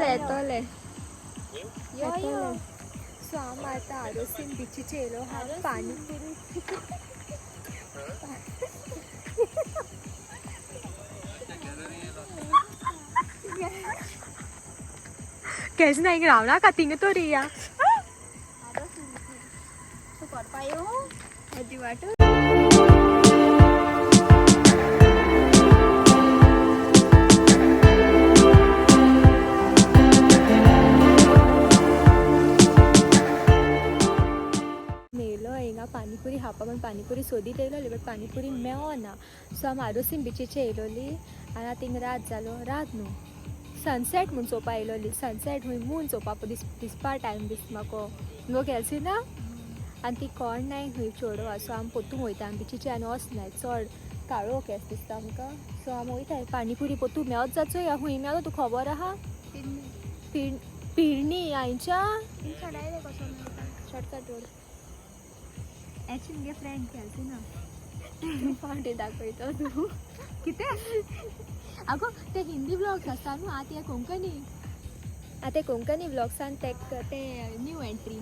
येतोले so आम आता आरोसीन बिचीचे yellow हा पाणीपुरी कैसे नहीं रावना का तिंग तो रिया Support payo. अजी वाटो पानीपुरी हापा पण पानीपुरी सोदी येयलोली बट पानीपुरी मेळना सो आम आरोसीन बिचीचे येयलोली आनी थिंग रात जालो रात न्हू सनसेट म्हूण चोवपा येयलोली सनसेट हूंय मून चोवपा दिसपा टायम दिसता म्हाका नो गेलसी ना आनी ती कोण नाय हूंय चोडवा सो आम पोतूंक वयता आमी बिचीचे आनी वचनाय चड काळो केस दिसता आमकां सो आम वयताय पानीपुरी पोतू मेळत जाचो या हूंय मेळो तूं खबर आहा पिर्णी आयच्या शॉर्टकट रोड ॲक्शन गे फ्रेंड केलती ना फाटे दाखवतो तू किती अगो ते हिंदी ब्लॉग्स असता न्हू आता कोंकणी ब्लॉग्सान ते न्यू एंट्री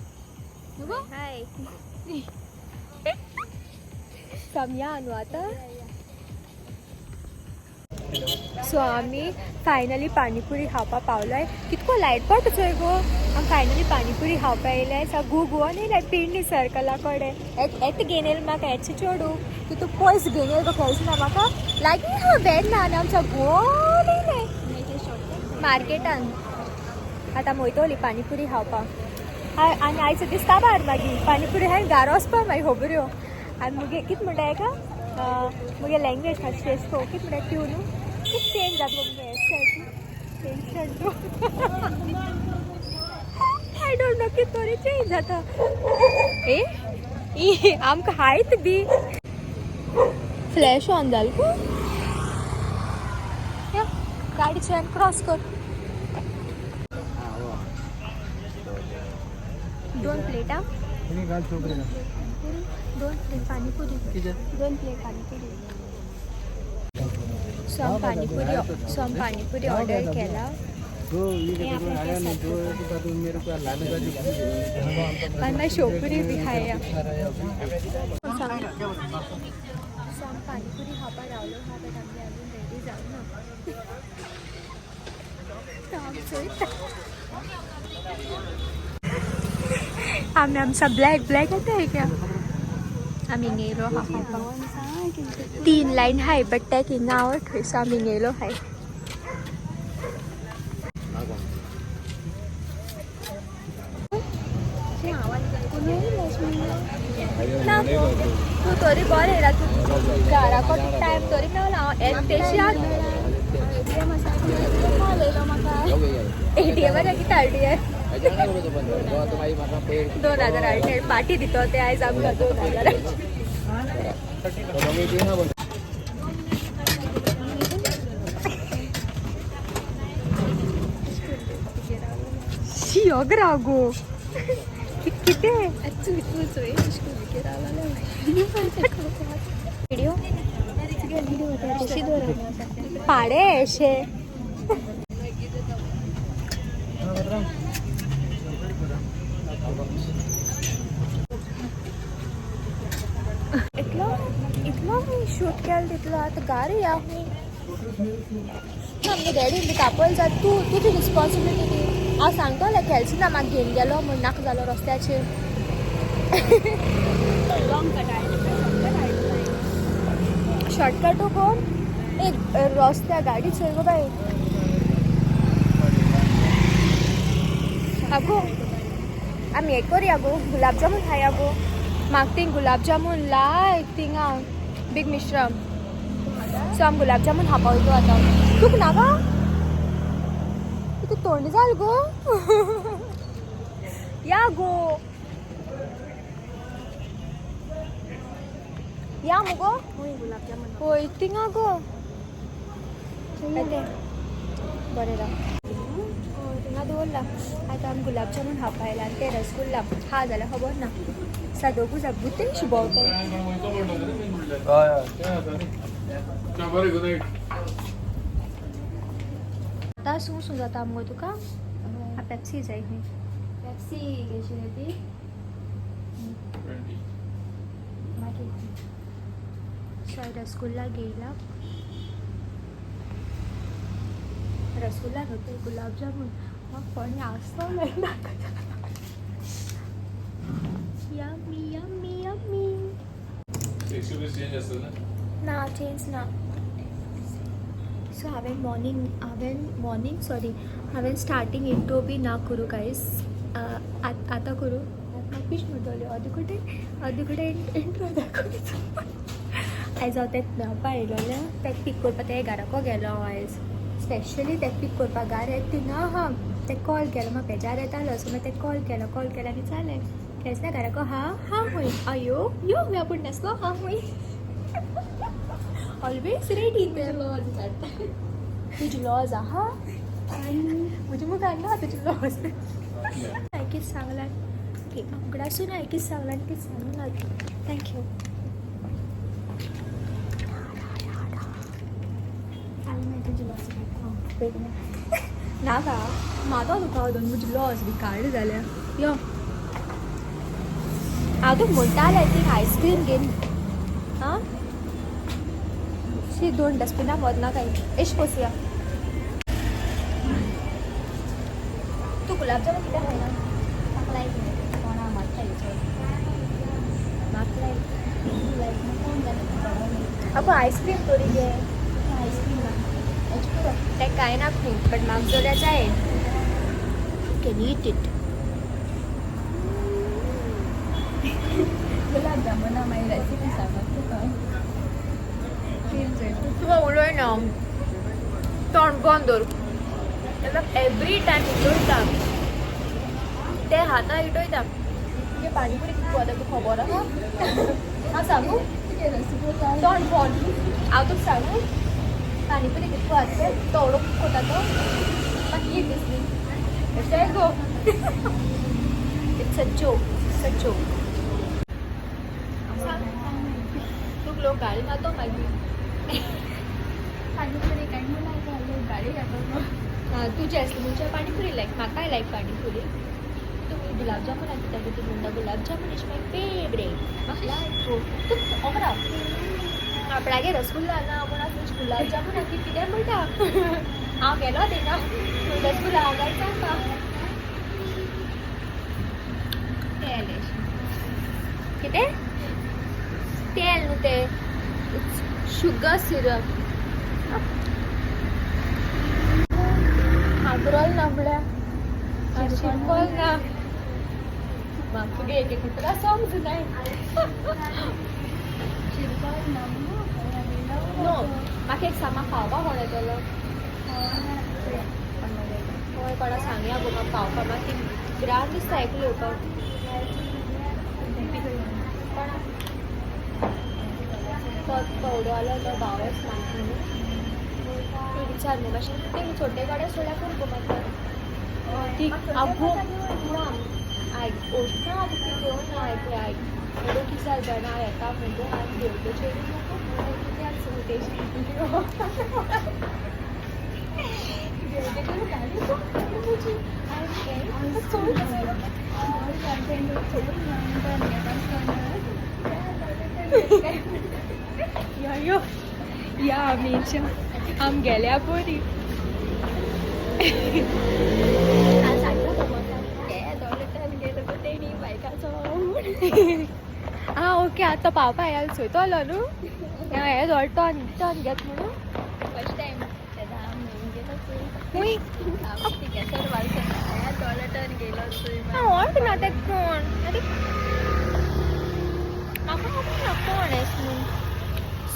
न्हू हाय समया न्हू आता सो आमी फायनली पाणीपुरी खावपा पावलाय कितको लायट पडटा चोय गो आमी फायनली पाणीपुरी खावपा येयलाय सा घुगोन येयलाय पिर्णी सर्कला कडेन एत घेनेल म्हाका एच चोडू तूं पयस घेनेल गो खेळच ना म्हाका लागीं हा बेड ना आनी आमच्या गोल येयलें मार्केटान आतां वयतली पाणीपुरी खावपाक आनी आयज दिसता भायर मागीर पाणीपुरी हांवें गारो वचपा मागीर खबऱ्यो आनी मुगे कितें म्हणटा हेका मुगे लँग्वेज मातशी एश को कितें म्हणटा ट्यून खूब चेंज जाता मुगे आय डोंट नो कितें तरी चेंज जाता ए आमकां हायत बी फ्लॅश ऑन जाल गो गाडीच्यान क्रॉस कर 2 प्लेट आं 2 plate panipuri 2 plate panipuri so आम पाणीपुरी ऑर्डर केला आणि मैं शोपुरी भी खाया सो आम पाणीपुरी खावपा रावलो हा बट आमी अजून रेडी जावना आमी आमचा ब्लॅक येता क्या आमी गेलो हा 3 लाईन हाय बट त्या नाव थंयसर आमी गेलो हाय तू तरी बरें येयला तूं घरा कोट टायम तरी मेळना हांव एनटेशी एटीएमार कितें हाडली 2008 पार्टी दितो ते आयज आमकां 2008 योगरा गो किती पाडे अशे इतलो शूट केल तितलो आतां गारी या आमगे डॅडी बी तापयल जात तूं तुजी रिस्पॉन्सिबिलिटी दी हांव सांगतोलें खेळची ना म्हाका घेवन गेलो म्हण नाका जालो रस्त्याचेर शॉर्टकट कोण एक रस्त्या गाडी चोय गो बाय आगो आमी हें करया गो गुलाब जामून खाया गो म्हाका तींग गुलाब जामून लायक थिंगा बीग मिश्रम सो आमी गुलाब जामून खावपा वयतो आतां तुका नाका तुका तोंड जाल गो या गो या मुगो गुलाब जामून होय थिंगा गो बरें राव थिंगा दवरला आतां आमी गुलाब जामून खावपा येयला आनी ते रसगुल्ला हा जाल्यार खबर ना सादोगू बुतें शिबवता आतां शू जाता मगो तुका पेप्सी जाय न्ही पेप्सी कशी ती मागीर रसगुल्ला घेयला रसगुल्ला न्हू गुलाब जामून म्हाका कोणी आसलो ना यम्मी यम्मी यम्मी ना चेंज ना सो हांवें हांवें स्टार्टींग इंट्रो बी ना करूं गायज आतां करूं म्हाका पीश म्हणटले अर्दे कडेन इंट्रो दाखोवचो आयज हांव तें मेळपा येयलोलें तेका पीक करपा ते घराको गेलो आयज स्पेशली तेका पीक करपा घार येता ती ना हा तेका कॉल केलो म्हाका बेजार येतालो सो मागीर तेका कॉल केलो आनी जालें केस ना घराको हा हूंय अयो यो मी आपूण नासलो हा हूंय ऑलवेज रेडी तुजी लॉज आहा म्हजे मुखार ना तुजी लॉज कितें सांगलां उगडासून कितें सांगलां आनी कितें सांगूं ना थँक्यू नाका म्हाका तुका दोन म्हजी लॉज बी काड जाल्या यो हांव तुका म्हणटालें ती आयस्क्रीम घेन आं शी 2 डस्टबिना वदना काय एश पोसया तू गुलाब जामुन कित्याक खायना म्हाका लायक कोणा म्हाका खायचो म्हाका लायक कोण जालें आगो आयस्क्रीम तोरी घे आयस्क्रीम ना तें कांय ना खूब बट म्हाका जाल्यार जाय कॅन ईट इट गुलाब जामुना मागीर रेसिपी सांगत तुका तुका उलोय ना तोंड बंद दवर एवरी टायम उलोयता ते हाता इटोयता तुगे पाणीपुरी कितको आतां तुका खबर आहा हांव सांगू तोंड बंद हांव तुका सांगू पाणीपुरी कितको आसा तें तो ओडूक कोता तो म्हाका हीट दिसली अशें गो इट्स अ जोक तुका लोक गाडी मारतो मागीर पाणीपुरी काय म्हणून गाडी जातो तुझे असले तुमच्या पाणीपुरी लायक म्हाकाय लायक पाणीपुरी तुम्ही गुलाब जामुन कित्याक ती म्हणटा gulab jamun is my favourite म्हाका लायक तूं ओमरा आपणागे रसगुल्ला ना पूण तुज गुलाब जामुन ती कितें म्हणटा हांव गेलो थिंगा रसगुल्ला हांगाच सांगता तेल कितें तेल न्हू तें शुगर सिरप आग्रोल ना म्हळ्यार शिंपल ना म्हाका तुगे एक एक तुका समज जाय नो म्हाका एक सांग म्हाका खावपा कोण येतलो हय कोणा सांगया गो म्हाका खावपा म्हाका ती भिरांत दिसता आयकली येवपाक तो उडवालो तो भावच सांगता न्हू विचार न्हू मातशें ते छोटे गाड्या सोड्या कर गो म्हाका ती आगो ना आयक ओळखना ती घेवन ना आयकले आयक एडो किसार जाणा येता म्हणटो आनी देवतो चेडू म्हाका कित्याक तेशी या आमच्या आम गेल्या पोरी हां ओके आतां पावपा येयाल चोयतलो न्हू हे धोडटो टर्न घेत म्हणून फर्स्ट टाइम खूंय व्हॉट ना ते कोण म्हाका खबर ना कोण एस म्हणून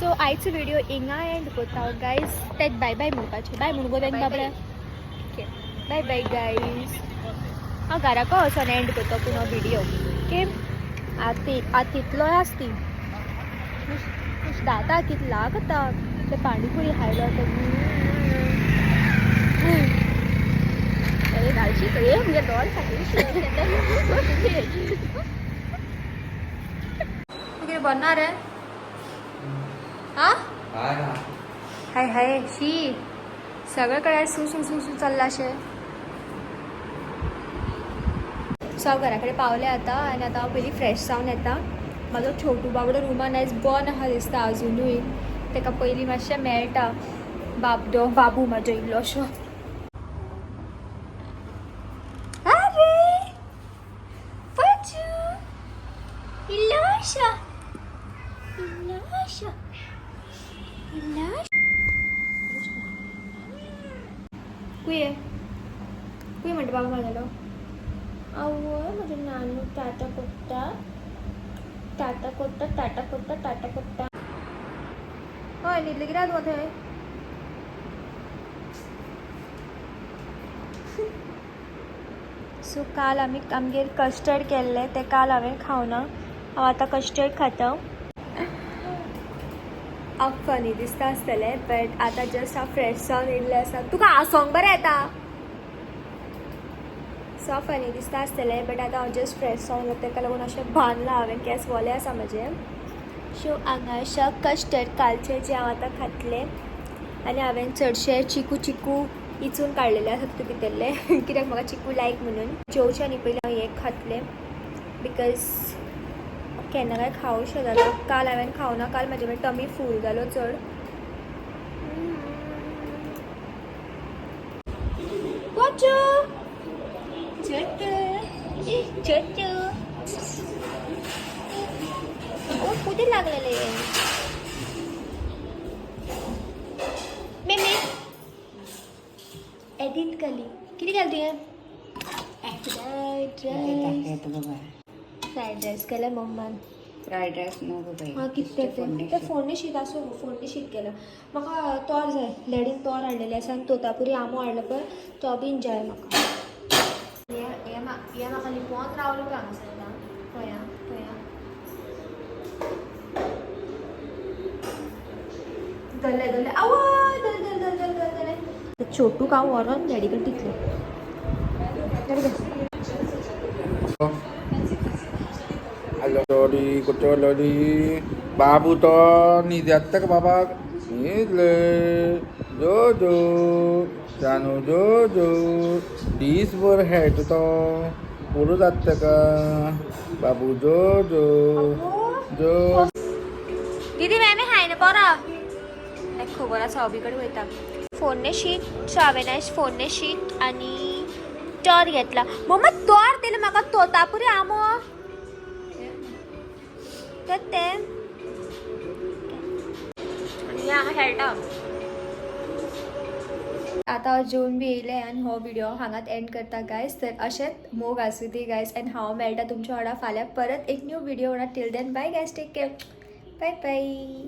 सो आयचो व्हिडिओ हिंगा एंड कोता गायज तेच बाय बाय म्हणपाचें बाय म्हणून गो तेंक बाबड्या ओके बाय बाय गायज हांव घराको वचोन एंड कोता पूण हो व्हिडिओ ओके तितलो आसती दाता कितलो लागता ते पाणीपुरी खायलो ते घालची ये म्हणजे दोन कितें बनना रे हां हाय हाय शी सगळ्याकडे सू सू सू सू चालला अशे. सो हांव घरा कडेन पावलें आतां आनी आतां हांव पयलीं फ्रेश जावन येता. म्हाजो छोटू बाबडो रुमान आयज बंद आहा दिसता अजुनूय. ताका पयलीं मातशें मेळटा. बाबू म्हाजो इल्लोसो. कुय म्हणटा बाबा म्हागेलो. आवय म्हजो नानू टाटा कोत्ता टाटा कोत्ता टाटा कोत्ता टाटा कोत्ता. हय न्हिदले कित्याक गो थंय. सो काल आमगेर कस्टर्ड केल्लें तें काल हांवें खावना. हांव आतां कस्टर्ड खाता. हांव फनी दिसता आसतलें बट आतां जस्ट हांव फ्रेश जावन येयल्लें आसा. तुका हांसोंक बरें येता. सो फनी दिसता आसतलें बट आतां हांव जस्ट फ्रेश जावन येता ताका लागून अशें बांदलां हांवें. केंस वले आसा म्हाजे. सो हांगा आसा कस्टर्ड कालचें जें हांव आतां खातलें. आनी हांवें चडशे चिकू इचून काडलेले आसा तितून भितरले कित्याक म्हाका चिकू लायक म्हणून. जेवच्या न्ही पयलीं हांव हें खातलें बिकॉज केन्ना काय खावंक जाता. काल हांवें खावना. काल म्हाजे मागीर टमी फूल जालो चड. पोचू छोटू ओ कुठे लागलेले. मेमे एडिट केली. किती केली तुवें. फ्रायड रायस केलें मम्मान. फ्रायड रायस नको बाई. हां कितें तें फोडणी शीत आसूं. फोडणी शीत केलं. म्हाका तोर जाय. डॅडीन तोर हाडलेलें आसा आनी तोतापुरी आंबो हाडलो पळय तो बीन जाय म्हाका. हे म्हाका लिपोवन रावलो पळय हांगासर. पळया धरलें आवय धरलें. छोटूक हांव व्हरोन डॅडी कडेन दितलें. कुठली बाबू तो न्हिद्यात का बाबाक. न्हिदले जो जो जानू जो जो दीसभर खेळटा तो. पुरो जाता ताका बाबू जो जो जो. दीदी मॅमी हाय ना बरा. लायक खबर आसा हॉबी कडेन वयता. फोडणे शीत. सो हांवें आयज फोडणे शीत आनी तोर घेतला. मम्मा तोर दिलें म्हाका. तोतापुरी आंबो ते आनी हांगा खेळटा. आतां हांव जेवन बी येयलें आनी हो व्हिडिओ हांगाच एंड करता गायज. तर अशेंच मोग आसूं दी गायज. आनी हांव मेळटा तुमच्या वांगडा फाल्यां परत एक न्यू व्हिडिओ वांगडा. Till then bye guys. Take care. Bye bye.